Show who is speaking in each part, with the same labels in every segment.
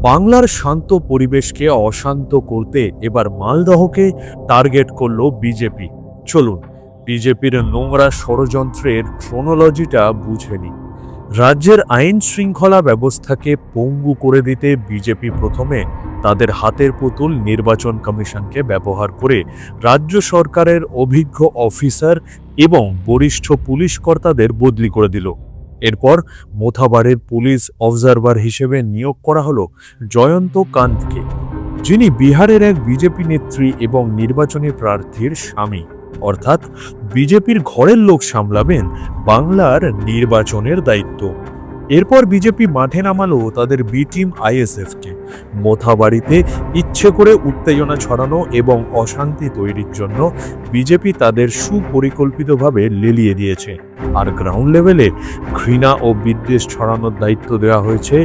Speaker 1: বাংলার শান্ত পরিবেশকে অশান্ত করতে এবার মালদহকে টার্গেট করল বিজেপি। চলুন বিজেপির নোংরা ষড়যন্ত্রের ক্রোনোলজিটা বুঝে নিই। রাজ্যের আইন শৃঙ্খলা ব্যবস্থাকে পঙ্গু করে দিতে বিজেপি প্রথমে তাদের হাতের পুতুল নির্বাচন কমিশনকে ব্যবহার করে রাজ্য সরকারের অভিজ্ঞ অফিসার এবং বরিষ্ঠ পুলিশ কর্তাদের বদলি করে দিল। এরপর মোথাবাড়ির পুলিশ অবজারভার হিসেবে নিয়োগ করা হলো জয়ন্ত কান্তকে, যিনি বিহারের এক বিজেপি নেত্রী এবং নির্বাচনী প্রার্থীর স্বামী, অর্থাৎ বিজেপির ঘরের লোক সামলাবেন বাংলার নির্বাচনের দায়িত্ব। এরপর বিজেপি মাঠে নামালো তাদের বি টিম আইএসএফকে মোথাবাড়িতে ইচ্ছে করে উত্তেজনা ছড়ানো এবং অশান্তি তৈরির জন্য বিজেপি তাদের সুপরিকল্পিতভাবে লেলিয়ে দিয়েছে। আর গ্রাউন্ড লেভেলে ঘৃণা ও বিদ্বেষ ছড়ানোর দায়িত্ব দেওয়া হয়েছে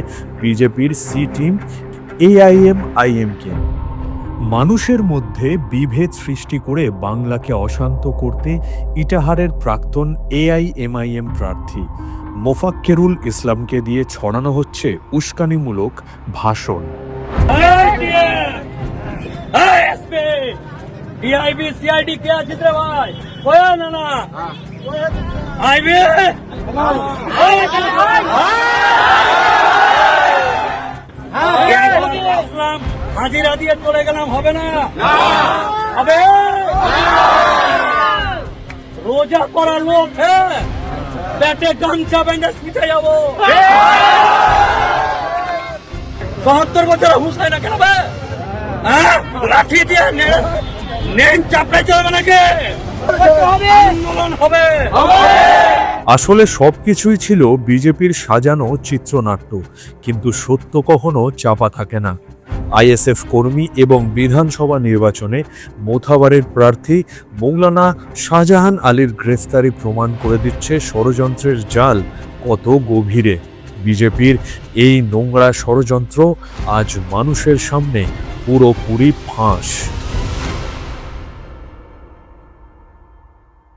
Speaker 1: বিজেপির সি টিম এআইএমআইএমকে। মানুষের মধ্যে বিভেদ সৃষ্টি করে বাংলাকে অশান্ত করতে ইটাহারের প্রাক্তন এআইএমআইএম প্রার্থী মোফাক্কেরুল ইসলামকে দিয়ে ছড়ানো হচ্ছে উস্কানিমূলক ভাষণ।
Speaker 2: হাজিরা দিয়ে চলে গেলাম, হবে না? হবে। রোজা করার লোক, হ্যাঁ, পেটে গামছা বেঁধে শুতে যাবো। ৭০ বছর হুঁসাই না কেন? লাঠি দিয়ে নেন চাপড়ে চলবে নাকি? আন্দোলন হবে।
Speaker 1: আসলে সবকিছুই ছিল বিজেপির সাজানো চিত্রনাট্য, কিন্তু সত্য কখনো চাপা থাকে না। আইএসএফ কর্মী এবং বিধানসভা নির্বাচনে মোথাবাড়ির প্রার্থী মৌলানা শাহজাহান আলীর গ্রেফতারি প্রমাণ করে দিচ্ছে ষড়যন্ত্রের জাল কত গভীরে। বিজেপির এই নোংরা ষড়যন্ত্র আজ মানুষের সামনে পুরোপুরি ফাঁস।